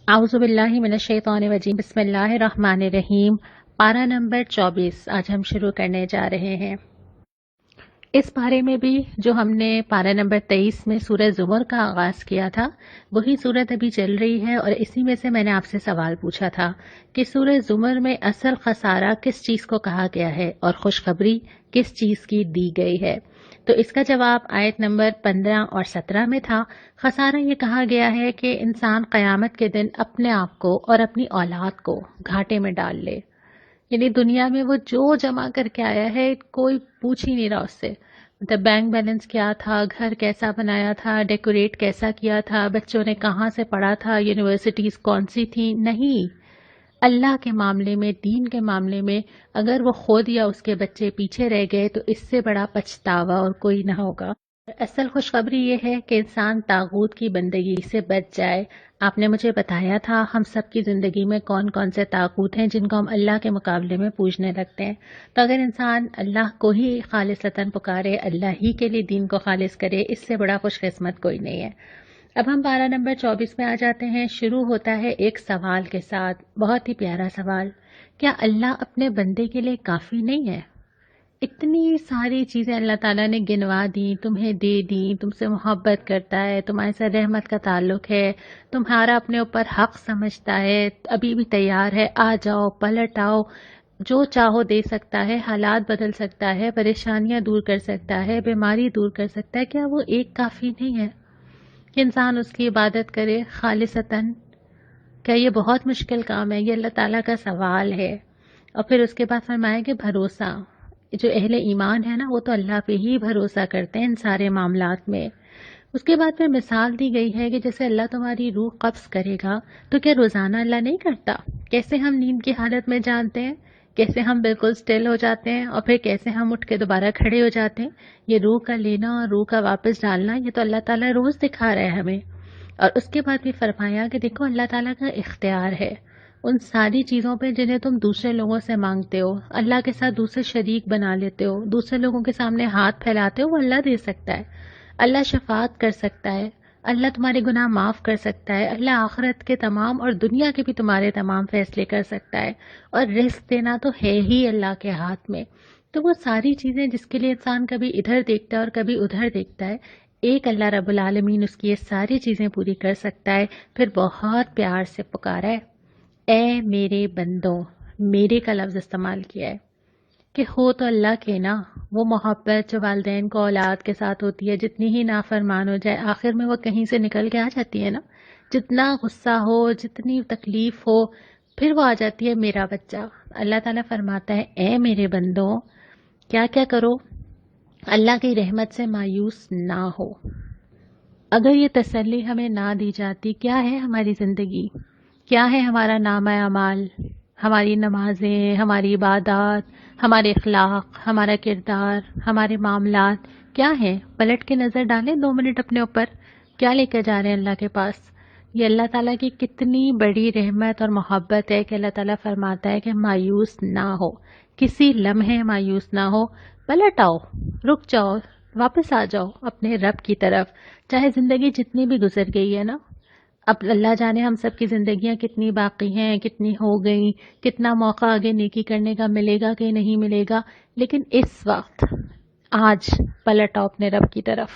اعوذ باللہ من الشیطان الرجیم، بسم اللہ الرحمن الرحیم۔ پارہ نمبر 24 آج ہم شروع کرنے جا رہے ہیں۔ اس پارے میں بھی جو ہم نے پارہ نمبر 23 میں سورہ زمر کا آغاز کیا تھا وہی سورت ابھی چل رہی ہے، اور اسی میں سے میں نے آپ سے سوال پوچھا تھا کہ سورہ زمر میں اصل خسارہ کس چیز کو کہا گیا ہے اور خوشخبری کس چیز کی دی گئی ہے۔ تو اس کا جواب آیت نمبر 15 اور 17 میں تھا۔ خسارہ یہ کہا گیا ہے کہ انسان قیامت کے دن اپنے آپ کو اور اپنی اولاد کو گھاٹے میں ڈال لے، یعنی دنیا میں وہ جو جمع کر کے آیا ہے کوئی پوچھ ہی نہیں رہا اس سے، مطلب بینک بیلنس کیا تھا، گھر کیسا بنایا تھا، ڈیکوریٹ کیسا کیا تھا، بچوں نے کہاں سے پڑھا تھا، یونیورسٹیز کون سی تھی، نہیں۔ اللہ کے معاملے میں، دین کے معاملے میں اگر وہ خود یا اس کے بچے پیچھے رہ گئے تو اس سے بڑا پچھتاوا اور کوئی نہ ہوگا۔ اصل خوشخبری یہ ہے کہ انسان طاغوت کی بندگی سے بچ جائے۔ آپ نے مجھے بتایا تھا ہم سب کی زندگی میں کون کون سے طاغوت ہیں جن کو ہم اللہ کے مقابلے میں پوجنے لگتے ہیں۔ تو اگر انسان اللہ کو ہی خالصتاً پکارے، اللہ ہی کے لیے دین کو خالص کرے، اس سے بڑا خوش قسمت کوئی نہیں ہے۔ اب ہم پارہ نمبر 24 میں آ جاتے ہیں۔ شروع ہوتا ہے ایک سوال کے ساتھ، بہت ہی پیارا سوال۔ کیا اللہ اپنے بندے کے لیے کافی نہیں ہے؟ اتنی ساری چیزیں اللہ تعالیٰ نے گنوا دیں، تمہیں دے دیں، تم سے محبت کرتا ہے، تمہارے ساتھ رحمت کا تعلق ہے، تمہارا اپنے اوپر حق سمجھتا ہے، ابھی بھی تیار ہے، آ جاؤ، پلٹ آؤ، جو چاہو دے سکتا ہے، حالات بدل سکتا ہے، پریشانیاں دور کر سکتا ہے، بیماری دور کر سکتا ہے۔ کیا وہ ایک کافی نہیں ہے کہ انسان اس کی عبادت کرے خالصتاً؟ کیا یہ بہت مشکل کام ہے؟ یہ اللہ تعالیٰ کا سوال ہے۔ اور پھر اس کے بعد فرمایا کہ بھروسہ، جو اہل ایمان ہے نا وہ تو اللہ پہ ہی بھروسہ کرتے ہیں ان سارے معاملات میں۔ اس کے بعد پھر مثال دی گئی ہے کہ جیسے اللہ تمہاری روح قبض کرے گا تو کیا روزانہ اللہ نہیں کرتا؟ کیسے ہم نیند کی حالت میں جانتے ہیں، کیسے ہم بالکل سٹل ہو جاتے ہیں، اور پھر کیسے ہم اٹھ کے دوبارہ کھڑے ہو جاتے ہیں۔ یہ روح کا لینا اور روح کا واپس ڈالنا یہ تو اللہ تعالیٰ روز دکھا رہا ہے ہمیں۔ اور اس کے بعد بھی فرمایا کہ دیکھو اللہ تعالیٰ کا اختیار ہے ان ساری چیزوں پہ جنہیں تم دوسرے لوگوں سے مانگتے ہو، اللہ کے ساتھ دوسرے شریک بنا لیتے ہو، دوسرے لوگوں کے سامنے ہاتھ پھیلاتے ہو، وہ اللہ دے سکتا ہے، اللہ شفاعت کر سکتا ہے، اللہ تمہارے گناہ معاف کر سکتا ہے، اللہ آخرت کے تمام اور دنیا کے بھی تمہارے تمام فیصلے کر سکتا ہے، اور رزق دینا تو ہے ہی اللہ کے ہاتھ میں۔ تو وہ ساری چیزیں جس کے لیے انسان کبھی ادھر دیکھتا ہے اور کبھی ادھر دیکھتا ہے، ایک اللہ رب العالمین اس کی یہ ساری چیزیں پوری کر سکتا ہے۔ پھر بہت پیار سے پکارا ہے، اے میرے بندوں، میرے کا لفظ استعمال کیا ہے کہ ہو تو اللہ کے نا، وہ محبت جو والدین کو اولاد کے ساتھ ہوتی ہے، جتنی ہی نافرمان ہو جائے آخر میں وہ کہیں سے نکل کے آ جاتی ہے نا، جتنا غصہ ہو، جتنی تکلیف ہو، پھر وہ آ جاتی ہے میرا بچہ۔ اللہ تعالیٰ فرماتا ہے اے میرے بندوں، کیا کیا کرو؟ اللہ کی رحمت سے مایوس نہ ہو۔ اگر یہ تسلی ہمیں نہ دی جاتی، کیا ہے ہماری زندگی، کیا ہے ہمارا نامہ اعمال، ہماری نمازیں، ہماری عبادات، ہمارے اخلاق، ہمارا کردار، ہمارے معاملات کیا ہیں؟ پلٹ کے نظر ڈالیں 2 منٹ اپنے اوپر، کیا لے کے جا رہے ہیں اللہ کے پاس؟ یہ اللہ تعالیٰ کی کتنی بڑی رحمت اور محبت ہے کہ اللہ تعالیٰ فرماتا ہے کہ مایوس نہ ہو، کسی لمحے مایوس نہ ہو، پلٹ آؤ، رک جاؤ، واپس آ جاؤ اپنے رب کی طرف۔ چاہے زندگی جتنی بھی گزر گئی ہے نا، اب اللہ جانے ہم سب کی زندگیاں کتنی باقی ہیں، کتنی ہو گئیں، کتنا موقع آگے نیکی کرنے کا ملے گا کہ نہیں ملے گا، لیکن اس وقت آج پلٹ آؤ اپنے رب کی طرف،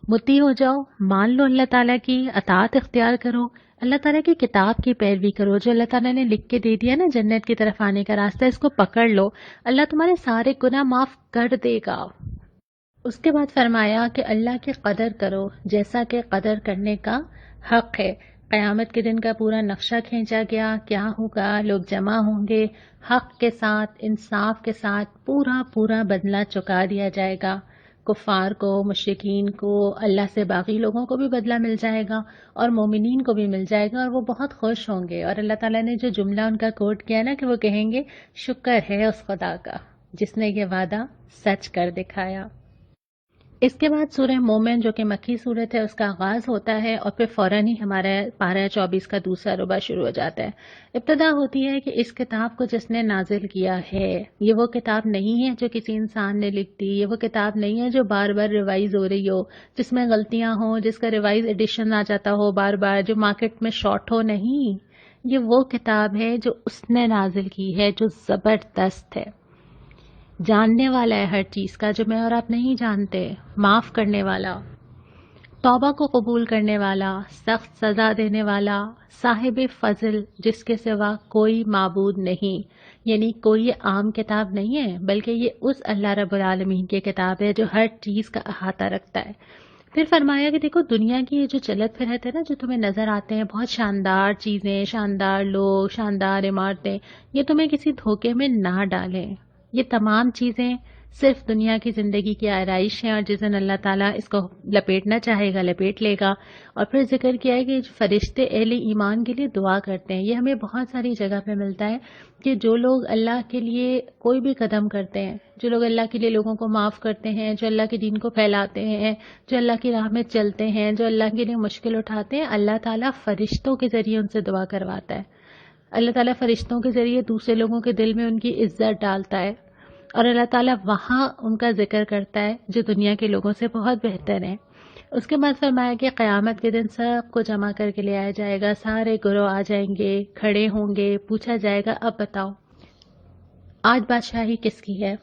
مطیع ہو جاؤ، مان لو اللہ تعالیٰ کی اطاعت اختیار کرو، اللہ تعالیٰ کی کتاب کی پیروی کرو، جو اللہ تعالیٰ نے لکھ کے دے دیا نا جنت کی طرف آنے کا راستہ، اس کو پکڑ لو، اللہ تمہارے سارے گناہ معاف کر دے گا۔ اس کے بعد فرمایا کہ اللہ کی قدر کرو جیسا کہ قدر کرنے کا حق ہے۔ قیامت کے دن کا پورا نقشہ کھینچا گیا، کیا ہوگا، لوگ جمع ہوں گے، حق کے ساتھ، انصاف کے ساتھ پورا پورا بدلہ چکا دیا جائے گا، کفار کو، مشرکین کو، اللہ سے باغی لوگوں کو بھی بدلہ مل جائے گا اور مومنین کو بھی مل جائے گا، اور وہ بہت خوش ہوں گے۔ اور اللہ تعالیٰ نے جو جملہ ان کا کوٹ کیا نا کہ وہ کہیں گے شکر ہے اس خدا کا جس نے یہ وعدہ سچ کر دکھایا۔ اس کے بعد سورہ مومن جو کہ مکی صورت ہے اس کا آغاز ہوتا ہے اور پھر فوراً ہی ہمارا پارہ 24 کا دوسرا ربع شروع ہو جاتا ہے. ابتدا ہوتی ہے کہ اس کتاب کو جس نے نازل کیا ہے یہ وہ کتاب نہیں ہے جو کسی انسان نے لکھ دی، یہ وہ کتاب نہیں ہے جو بار بار ریوائز ہو رہی ہو، جس میں غلطیاں ہوں، جس کا ریوائز ایڈیشن آ جاتا ہو بار بار، جو مارکیٹ میں شارٹ ہو. نہیں، یہ وہ کتاب ہے جو اس نے نازل کی ہے، جو زبردست ہے، جاننے والا ہے ہر چیز کا جو میں اور آپ نہیں جانتے، معاف کرنے والا، توبہ کو قبول کرنے والا، سخت سزا دینے والا، صاحب فضل جس کے سوا کوئی معبود نہیں. یعنی کوئی یہ عام کتاب نہیں ہے بلکہ یہ اس اللہ رب العالمین کی کتاب ہے جو ہر چیز کا احاطہ رکھتا ہے. پھر فرمایا کہ دیکھو دنیا کی یہ جو چلت پھرت ہے نا، جو تمہیں نظر آتے ہیں بہت شاندار چیزیں، شاندار لوگ، شاندار عمارتیں، یہ تمہیں کسی دھوکے میں نہ ڈالیں. یہ تمام چیزیں صرف دنیا کی زندگی کی آرائش ہیں، اور جس دن اللہ تعالیٰ اس کو لپیٹنا چاہے گا لپیٹ لے گا. اور پھر ذکر کیا ہے کہ فرشتے اہل ایمان کے لیے دعا کرتے ہیں. یہ ہمیں بہت ساری جگہ پہ ملتا ہے کہ جو لوگ اللہ کے لیے کوئی بھی قدم کرتے ہیں، جو لوگ اللہ کے لیے لوگوں کو معاف کرتے ہیں، جو اللہ کے دین کو پھیلاتے ہیں، جو اللہ کی راہ میں چلتے ہیں، جو اللہ کے لیے مشکل اٹھاتے ہیں، اللہ تعالیٰ فرشتوں کے ذریعے ان سے دعا کرواتا ہے. اللہ تعالیٰ فرشتوں کے ذریعے دوسرے لوگوں کے دل میں ان کی عزت ڈالتا ہے، اور اللہ تعالیٰ وہاں ان کا ذکر کرتا ہے جو دنیا کے لوگوں سے بہت بہتر ہیں. اس کے بعد فرمایا کہ قیامت کے دن سب کو جمع کر کے لے آیا جائے گا، سارے گروہ آ جائیں گے، کھڑے ہوں گے، پوچھا جائے گا اب بتاؤ آج بادشاہی کس کی ہے؟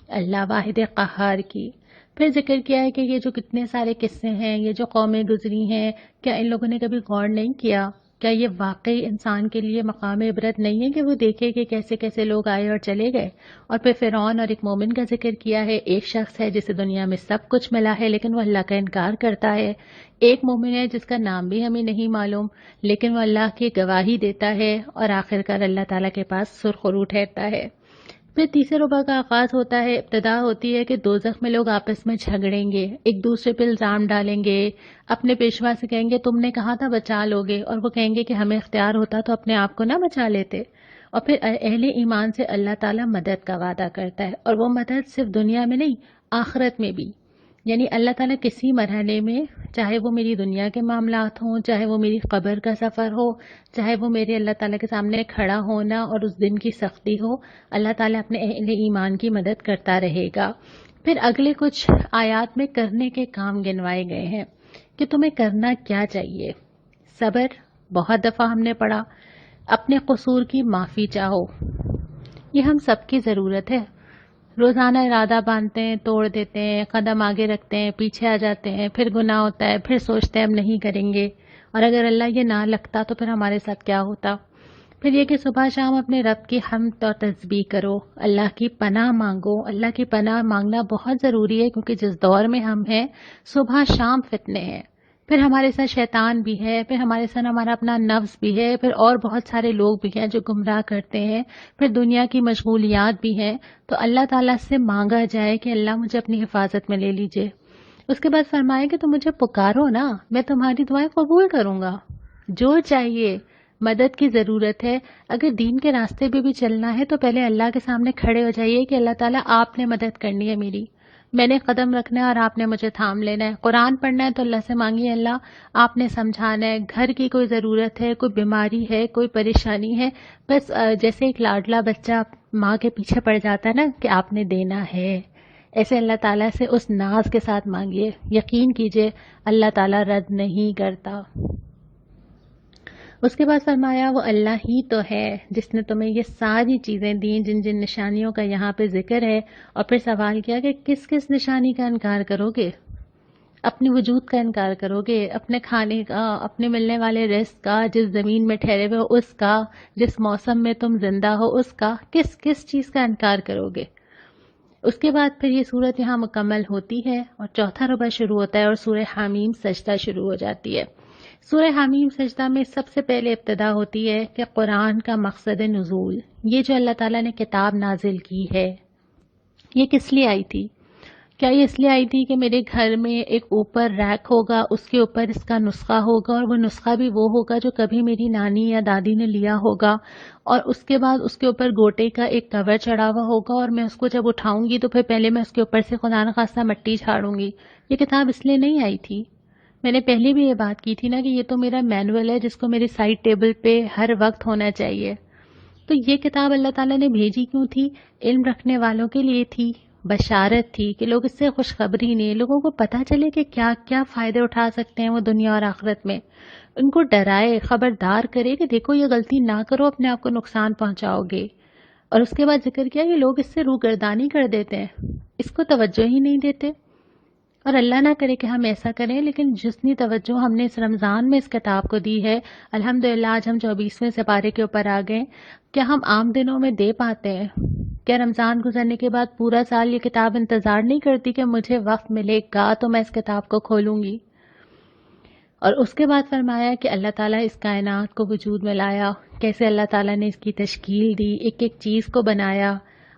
اللہ واحد قہار کی. پھر ذکر کیا ہے کہ یہ جو کتنے سارے قصے ہیں، یہ جو قومیں گزری ہیں، کیا ان لوگوں نے کبھی غور نہیں کیا؟ کیا یہ واقعی انسان کے لیے مقام عبرت نہیں ہے کہ وہ دیکھے کہ کیسے کیسے لوگ آئے اور چلے گئے؟ اور پھر فرعون اور ایک مومن کا ذکر کیا ہے. ایک شخص ہے جسے دنیا میں سب کچھ ملا ہے لیکن وہ اللہ کا انکار کرتا ہے. ایک مومن ہے جس کا نام بھی ہمیں نہیں معلوم لیکن وہ اللہ کی گواہی دیتا ہے، اور آخرکار اللہ تعالیٰ کے پاس سرخرو ٹھہرتا ہے. پھر تیسرے ربع کا آغاز ہوتا ہے. ابتدا ہوتی ہے کہ دوزخ میں لوگ آپس میں جھگڑیں گے، ایک دوسرے پہ الزام ڈالیں گے، اپنے پیشوا سے کہیں گے تم نے کہا تھا بچا لوگے، اور وہ کہیں گے کہ ہمیں اختیار ہوتا تو اپنے آپ کو نہ بچا لیتے. اور پھر اہل ایمان سے اللہ تعالیٰ مدد کا وعدہ کرتا ہے، اور وہ مدد صرف دنیا میں نہیں آخرت میں بھی. یعنی اللہ تعالیٰ کسی مرحلے میں، چاہے وہ میری دنیا کے معاملات ہوں، چاہے وہ میری قبر کا سفر ہو، چاہے وہ میرے اللہ تعالیٰ کے سامنے کھڑا ہونا اور اس دن کی سختی ہو، اللہ تعالیٰ اپنے اہل ایمان کی مدد کرتا رہے گا. پھر اگلے کچھ آیات میں کرنے کے کام گنوائے گئے ہیں کہ تمہیں کرنا کیا چاہیے. صبر بہت دفعہ ہم نے پڑھا، اپنے قصور کی معافی چاہو، یہ ہم سب کی ضرورت ہے. روزانہ ارادہ باندھتے ہیں، توڑ دیتے ہیں، قدم آگے رکھتے ہیں، پیچھے آ جاتے ہیں، پھر گناہ ہوتا ہے، پھر سوچتے ہیں ہم نہیں کریں گے، اور اگر اللہ یہ نہ لگتا تو پھر ہمارے ساتھ کیا ہوتا. پھر یہ کہ صبح شام اپنے رب کی حمد اور تسبیح کرو، اللہ کی پناہ مانگو. اللہ کی پناہ مانگنا بہت ضروری ہے کیونکہ جس دور میں ہم ہیں صبح شام فتنے ہیں. پھر ہمارے ساتھ شیطان بھی ہے، پھر ہمارے ساتھ ہمارا اپنا نفس بھی ہے، پھر اور بہت سارے لوگ بھی ہیں جو گمراہ کرتے ہیں، پھر دنیا کی مشغولیات بھی ہیں. تو اللہ تعالیٰ سے مانگا جائے کہ اللہ مجھے اپنی حفاظت میں لے لیجئے. اس کے بعد فرمایا کہ تم مجھے پکارو نا، میں تمہاری دعائیں قبول کروں گا. جو چاہیے، مدد کی ضرورت ہے، اگر دین کے راستے پہ بھی چلنا ہے تو پہلے اللہ کے سامنے کھڑے ہو جائیے کہ اللہ تعالیٰ آپ نے مدد کرنی ہے میری، میں نے قدم رکھنا ہے اور آپ نے مجھے تھام لینا ہے. قرآن پڑھنا ہے تو اللہ سے مانگیے اللہ آپ نے سمجھانا ہے. گھر کی کوئی ضرورت ہے، کوئی بیماری ہے، کوئی پریشانی ہے، بس جیسے ایک لاڈلا بچہ ماں کے پیچھے پڑ جاتا ہے نا کہ آپ نے دینا ہے، ایسے اللہ تعالیٰ سے اس ناز کے ساتھ مانگیے. یقین کیجئے اللہ تعالیٰ رد نہیں کرتا. اس کے بعد فرمایا وہ اللہ ہی تو ہے جس نے تمہیں یہ ساری چیزیں دیں جن جن نشانیوں کا یہاں پہ ذکر ہے. اور پھر سوال کیا کہ کس کس نشانی کا انکار کرو گے؟ اپنے وجود کا انکار کرو گے، اپنے کھانے کا، اپنے ملنے والے رزق کا، جس زمین میں ٹھہرے ہوئے ہو اس کا، جس موسم میں تم زندہ ہو اس کا، کس کس چیز کا انکار کرو گے؟ اس کے بعد پھر یہ صورت یہاں مکمل ہوتی ہے اور چوتھا ربع شروع ہوتا ہے اور سورہ حمیم سجدہ شروع ہو جاتی ہے. سورہ حمیم سجدہ میں سب سے پہلے ابتدا ہوتی ہے کہ قرآن کا مقصد نزول، یہ جو اللہ تعالیٰ نے کتاب نازل کی ہے یہ کس لیے آئی تھی؟ کیا یہ اس لیے آئی تھی کہ میرے گھر میں ایک اوپر ریک ہوگا، اس کے اوپر اس کا نسخہ ہوگا، اور وہ نسخہ بھی وہ ہوگا جو کبھی میری نانی یا دادی نے لیا ہوگا، اور اس کے بعد اس کے اوپر گوٹے کا ایک کور چڑھا ہوا ہوگا، اور میں اس کو جب اٹھاؤں گی تو پھر پہلے میں اس کے اوپر سے خدا نخواستہ مٹی جھاڑوں گی۔ یہ کتاب اس لیے نہیں آئی تھی۔ میں نے پہلے بھی یہ بات کی تھی نا کہ یہ تو میرا مینول ہے جس کو میری سائڈ ٹیبل پہ ہر وقت ہونا چاہیے۔ تو یہ کتاب اللہ تعالیٰ نے بھیجی کیوں تھی؟ علم رکھنے والوں کے لیے تھی، بشارت تھی کہ لوگ اس سے خوشخبری نہیں، لوگوں کو پتہ چلے کہ کیا کیا فائدے اٹھا سکتے ہیں وہ دنیا اور آخرت میں، ان کو ڈرائے، خبردار کرے کہ دیکھو یہ غلطی نہ کرو، اپنے آپ کو نقصان پہنچاؤ گے۔ اور اس کے بعد ذکر کیا کہ لوگ اس سے روگردانی کر دیتے ہیں، اس کو توجہ ہی نہیں دیتے۔ اور اللہ نہ کرے کہ ہم ایسا کریں، لیکن جتنی توجہ ہم نے اس رمضان میں اس کتاب کو دی ہے، الحمدللہ آج ہم 24ویں سپارے کے اوپر آ گئے، کیا ہم عام دنوں میں دے پاتے ہیں؟ کیا رمضان گزرنے کے بعد پورا سال یہ کتاب انتظار نہیں کرتی کہ مجھے وقت ملے گا تو میں اس کتاب کو کھولوں گی؟ اور اس کے بعد فرمایا کہ اللہ تعالیٰ اس کائنات کو وجود میں لایا، کیسے اللہ تعالیٰ نے اس کی تشکیل دی، ایک ایک چیز کو بنایا،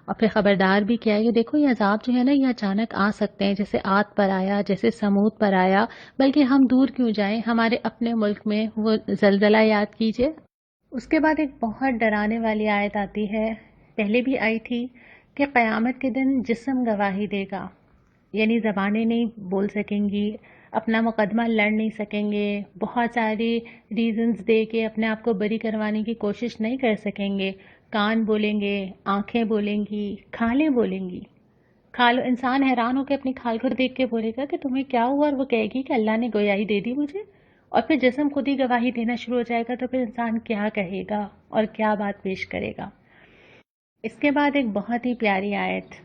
اور پھر خبردار بھی کیا ہے کہ دیکھو یہ عذاب جو ہے نا یہ اچانک آ سکتے ہیں، جیسے عاد پر آیا، جیسے سمود پر آیا، بلکہ ہم دور کیوں جائیں، ہمارے اپنے ملک میں وہ زلزلہ یاد کیجئے۔ اس کے بعد ایک بہت ڈرانے والی آیت آتی ہے، پہلے بھی آئی تھی، کہ قیامت کے دن جسم گواہی دے گا، یعنی زبانیں نہیں بول سکیں گی، اپنا مقدمہ لڑ نہیں سکیں گے، بہت سارے ریزنز دے کے اپنے آپ کو بری کروانے کی کوشش نہیں کر سکیں گے، کان بولیں گے، آنکھیں بولیں گی، کھالیں بولیں گی۔ کھال انسان حیران ہو کے اپنی کھال کو دیکھ کے بولے گا کہ تمہیں کیا ہوا، اور وہ کہے گی کہ اللہ نے گویائی دے دی مجھے، اور پھر جسم خود ہی گواہی دینا شروع ہو جائے گا، تو پھر انسان کیا کہے گا اور کیا بات پیش کرے گا۔ اس کے بعد ایک بہت ہی پیاری آیت،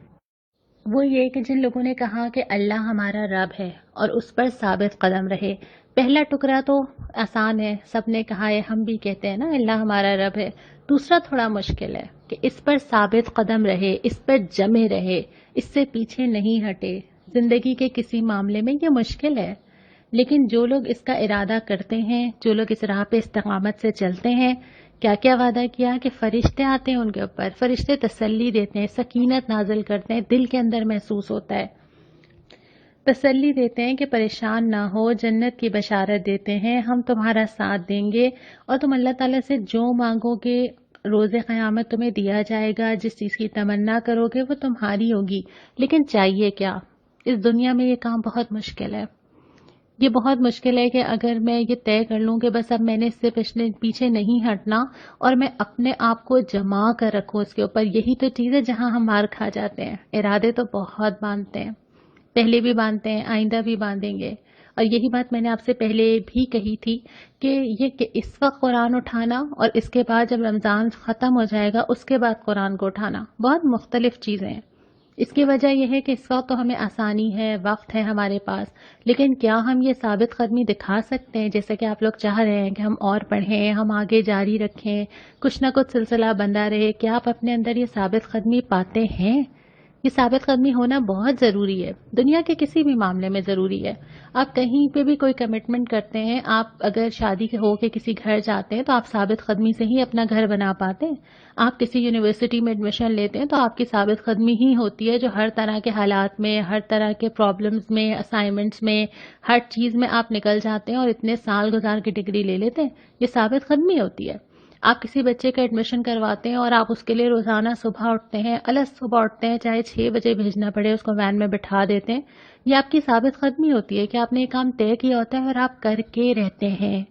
وہ یہ کہ جن لوگوں نے کہا کہ اللہ ہمارا رب ہے اور اس پر ثابت قدم رہے۔ پہلا ٹکڑا تو آسان ہے، سب نے کہا ہے، ہم بھی کہتے ہیں نا اللہ ہمارا رب ہے۔ دوسرا تھوڑا مشکل ہے کہ اس پر ثابت قدم رہے، اس پر جمے رہے، اس سے پیچھے نہیں ہٹے۔ زندگی کے کسی معاملے میں یہ مشکل ہے، لیکن جو لوگ اس کا ارادہ کرتے ہیں، جو لوگ اس راہ پہ استقامت سے چلتے ہیں، کیا کیا وعدہ کیا کہ فرشتے آتے ہیں ان کے اوپر، فرشتے تسلی دیتے ہیں، سکینت نازل کرتے ہیں، دل کے اندر محسوس ہوتا ہے، تسلی دیتے ہیں کہ پریشان نہ ہو، جنت کی بشارت دیتے ہیں، ہم تمہارا ساتھ دیں گے، اور تم اللہ تعالیٰ سے جو مانگو گے روز قیامت تمہیں دیا جائے گا، جس چیز کی تمنا کرو گے وہ تمہاری ہوگی۔ لیکن چاہیے کیا؟ اس دنیا میں یہ کام بہت مشکل ہے، یہ بہت مشکل ہے کہ اگر میں یہ طے کر لوں کہ بس اب میں نے اس سے پیچھے نہیں ہٹنا، اور میں اپنے آپ کو جما کر رکھوں اس کے اوپر، یہی تو چیز ہے جہاں ہم مار کھا جاتے ہیں۔ ارادے تو بہت باندھتے ہیں، پہلے بھی باندھتے ہیں، آئندہ بھی باندھیں گے، اور یہی بات میں نے آپ سے پہلے بھی کہی تھی کہ یہ کہ اس وقت قرآن اٹھانا اور اس کے بعد جب رمضان ختم ہو جائے گا اس کے بعد قرآن کو اٹھانا بہت مختلف چیزیں ہیں۔ اس کی وجہ یہ ہے کہ اس وقت تو ہمیں آسانی ہے، وقت ہے ہمارے پاس، لیکن کیا ہم یہ ثابت قدمی دکھا سکتے ہیں جیسے کہ آپ لوگ چاہ رہے ہیں کہ ہم اور پڑھیں، ہم آگے جاری رکھیں، کچھ نہ کچھ سلسلہ بندہ رہے؟ کیا آپ اپنے اندر یہ ثابت قدمی پاتے ہیں؟ یہ ثابت قدمی ہونا بہت ضروری ہے، دنیا کے کسی بھی معاملے میں ضروری ہے۔ آپ کہیں پہ بھی کوئی کمٹمنٹ کرتے ہیں، آپ اگر شادی ہو کے کسی گھر جاتے ہیں تو آپ ثابت قدمی سے ہی اپنا گھر بنا پاتے ہیں۔ آپ کسی یونیورسٹی میں ایڈمیشن لیتے ہیں تو آپ کی ثابت قدمی ہی ہوتی ہے جو ہر طرح کے حالات میں، ہر طرح کے پرابلمز میں، اسائنمنٹس میں، ہر چیز میں آپ نکل جاتے ہیں اور اتنے سال گزار کے ڈگری لے لیتے ہیں، یہ ثابت قدمی ہوتی ہے۔ آپ کسی بچے کا ایڈمیشن کرواتے ہیں اور آپ اس کے لیے روزانہ صبح اٹھتے ہیں، صبح اٹھتے ہیں، چاہے 6 بجے بھیجنا پڑے، اس کو وین میں بٹھا دیتے ہیں، یہ آپ کی ثابت قدمی ہوتی ہے کہ آپ نے یہ کام طے کیا ہوتا ہے اور آپ کر کے رہتے ہیں۔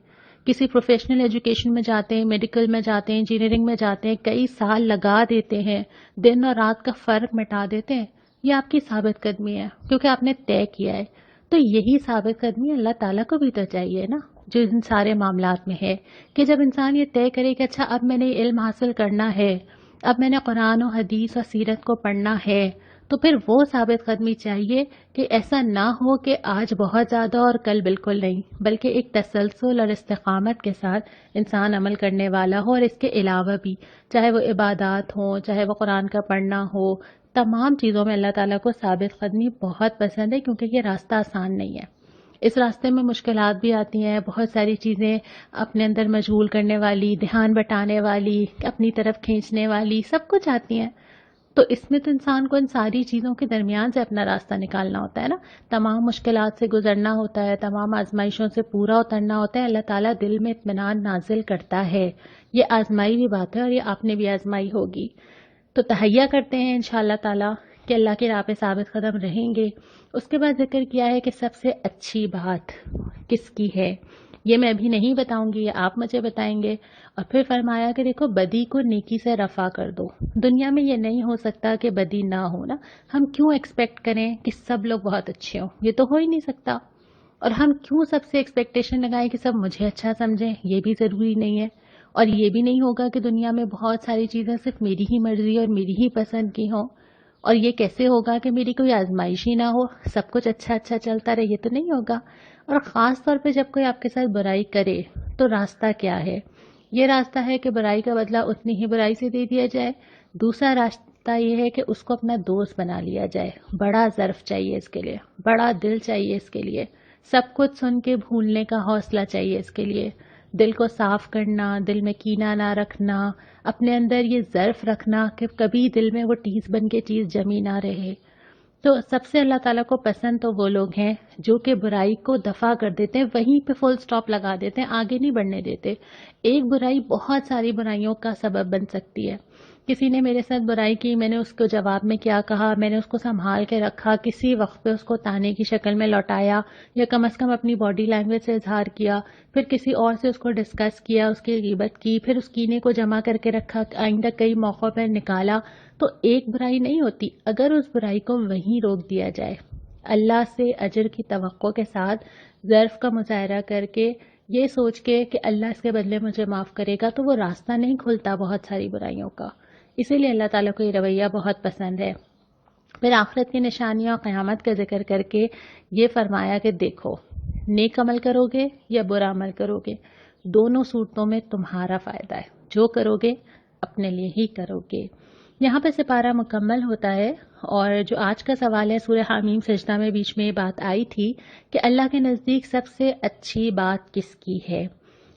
کسی پروفیشنل ایجوکیشن میں جاتے ہیں، میڈیکل میں جاتے ہیں، انجینئرنگ میں جاتے ہیں، کئی سال لگا دیتے ہیں، دن اور رات کا فرق مٹا دیتے ہیں، یہ آپ کی ثابت قدمی ہے کیونکہ آپ نے طے کیا ہے۔ تو یہی ثابت قدمی اللہ تعالیٰ کو بھی تو چاہیے نا، جو ان سارے معاملات میں ہے، کہ جب انسان یہ طے کرے کہ اچھا اب میں نے علم حاصل کرنا ہے، اب میں نے قرآن و حدیث اور سیرت کو پڑھنا ہے، تو پھر وہ ثابت قدمی چاہیے کہ ایسا نہ ہو کہ آج بہت زیادہ اور کل بالکل نہیں، بلکہ ایک تسلسل اور استقامت کے ساتھ انسان عمل کرنے والا ہو، اور اس کے علاوہ بھی چاہے وہ عبادات ہوں، چاہے وہ قرآن کا پڑھنا ہو، تمام چیزوں میں اللہ تعالیٰ کو ثابت قدمی بہت پسند ہے، کیونکہ یہ راستہ آسان نہیں ہے، اس راستے میں مشکلات بھی آتی ہیں، بہت ساری چیزیں اپنے اندر مشغول کرنے والی، دھیان بٹانے والی، اپنی طرف کھینچنے والی، سب کچھ آتی ہیں، تو اس میں تو انسان کو ان ساری چیزوں کے درمیان سے اپنا راستہ نکالنا ہوتا ہے نا، تمام مشکلات سے گزرنا ہوتا ہے، تمام آزمائشوں سے پورا اترنا ہوتا ہے. اللہ تعالیٰ دل میں اطمینان نازل کرتا ہے. یہ آزمائی بھی بات ہے اور یہ آپ نے بھی آزمائی ہوگی. تو تہیا کرتے ہیں انشاءاللہ تعالیٰ کہ اللہ کی راہ پہ ثابت قدم رہیں گے. اس کے بعد ذکر کیا ہے کہ سب سے اچھی بات کس کی ہے، یہ میں ابھی نہیں بتاؤں گی، یہ آپ مجھے بتائیں گے. اور پھر فرمایا کہ دیکھو بدی کو نیکی سے رفع کر دو. دنیا میں یہ نہیں ہو سکتا کہ بدی نہ ہو نا. ہم کیوں ایکسپیکٹ کریں کہ سب لوگ بہت اچھے ہوں، یہ تو ہو ہی نہیں سکتا. اور ہم کیوں سب سے ایکسپیکٹیشن لگائیں کہ سب مجھے اچھا سمجھیں، یہ بھی ضروری نہیں ہے. اور یہ بھی نہیں ہوگا کہ دنیا میں بہت ساری چیزیں صرف میری ہی مرضی اور میری ہی پسند کی ہوں. اور یہ کیسے ہوگا کہ میری کوئی آزمائش ہی نہ ہو، سب کچھ اچھا اچھا چلتا رہے، یہ تو نہیں ہوگا. اور خاص طور پہ جب کوئی آپ کے ساتھ برائی کرے تو راستہ کیا ہے؟ یہ راستہ ہے کہ برائی کا بدلہ اتنی ہی برائی سے دے دیا جائے. دوسرا راستہ یہ ہے کہ اس کو اپنا دوست بنا لیا جائے. بڑا ظرف چاہیے اس کے لیے، بڑا دل چاہیے اس کے لیے، سب کچھ سن کے بھولنے کا حوصلہ چاہیے اس کے لیے. دل کو صاف کرنا، دل میں کینہ نہ رکھنا، اپنے اندر یہ ظرف رکھنا کہ کبھی دل میں وہ ٹیس بن کے چیز جمی نہ رہے. تو سب سے اللہ تعالیٰ کو پسند تو وہ لوگ ہیں جو کہ برائی کو دفع کر دیتے ہیں، وہیں پہ فل سٹاپ لگا دیتے ہیں، آگے نہیں بڑھنے دیتے. ایک برائی بہت ساری برائیوں کا سبب بن سکتی ہے. کسی نے میرے ساتھ برائی کی، میں نے اس کو جواب میں کیا کہا، میں نے اس کو سنبھال کے رکھا، کسی وقت پہ اس کو تانے کی شکل میں لوٹایا یا کم از کم اپنی باڈی لینگویج سے اظہار کیا، پھر کسی اور سے اس کو ڈسکس کیا، اس کی غیبت کی، پھر اس کینے کو جمع کر کے رکھا، آئندہ کئی موقعوں پر نکالا. تو ایک برائی نہیں ہوتی اگر اس برائی کو وہیں روک دیا جائے. اللہ سے اجر کی توقع کے ساتھ ظرف کا مظاہرہ کر کے یہ سوچ کے کہ اللہ اس کے بدلے مجھے معاف کرے گا، تو وہ راستہ نہیں کھلتا بہت ساری برائیوں کا. اسی لیے اللہ تعالیٰ کو یہ رویہ بہت پسند ہے. پھر آخرت کی نشانیاں اور قیامت کا ذکر کر کے یہ فرمایا کہ دیکھو نیک عمل کرو گے یا برا عمل کرو گے، دونوں صورتوں میں تمہارا فائدہ ہے. جو کرو گے اپنے لیے ہی کرو گے. یہاں پہ سپارہ مکمل ہوتا ہے. اور جو آج کا سوال ہے سورہ حامیم سجدہ میں بیچ میں یہ بات آئی تھی کہ اللہ کے نزدیک سب سے اچھی بات کس کی ہے،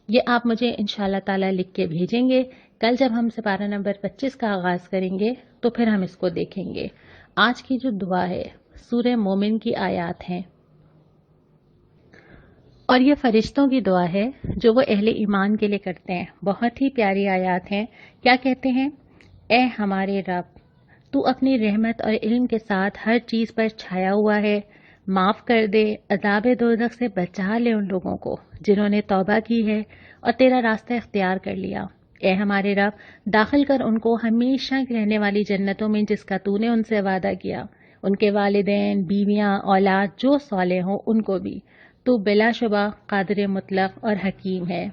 یہ آپ مجھے انشاءاللہ تعالیٰ لکھ کے بھیجیں گے. کل جب ہم سپارہ نمبر 25 کا آغاز کریں گے تو پھر ہم اس کو دیکھیں گے. آج کی جو دعا ہے سورہ مومن کی آیات ہیں اور یہ فرشتوں کی دعا ہے جو وہ اہل ایمان کے لیے کرتے ہیں. بہت ہی پیاری آیات ہیں. کیا کہتے ہیں؟ اے ہمارے رب، تو اپنی رحمت اور علم کے ساتھ ہر چیز پر چھایا ہوا ہے. معاف کر دے، عذاب دوزخ سے بچا لے ان لوگوں کو جنہوں نے توبہ کی ہے اور تیرا راستہ اختیار کر لیا. اے ہمارے رب، داخل کر ان کو ہمیشہ رہنے والی جنتوں میں جس کا تو نے ان سے وعدہ کیا. ان کے والدین، بیویاں، اولاد جو صالح ہوں ان کو بھی. تو بلا شبہ قادر مطلق اور حکیم ہے.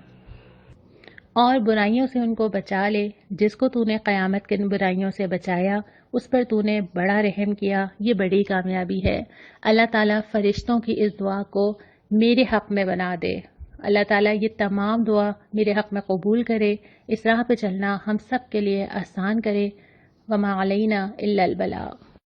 اور برائیوں سے ان کو بچا لے جس کو تو نے قیامت کے برائیوں سے بچایا، اس پر تو نے بڑا رحم کیا. یہ بڑی کامیابی ہے. اللہ تعالیٰ فرشتوں کی اس دعا کو میرے حق میں بنا دے. اللہ تعالیٰ یہ تمام دعا میرے حق میں قبول کرے. اس راہ پہ چلنا ہم سب کے لیے آسان کرے. وما علینا الا البلاغ.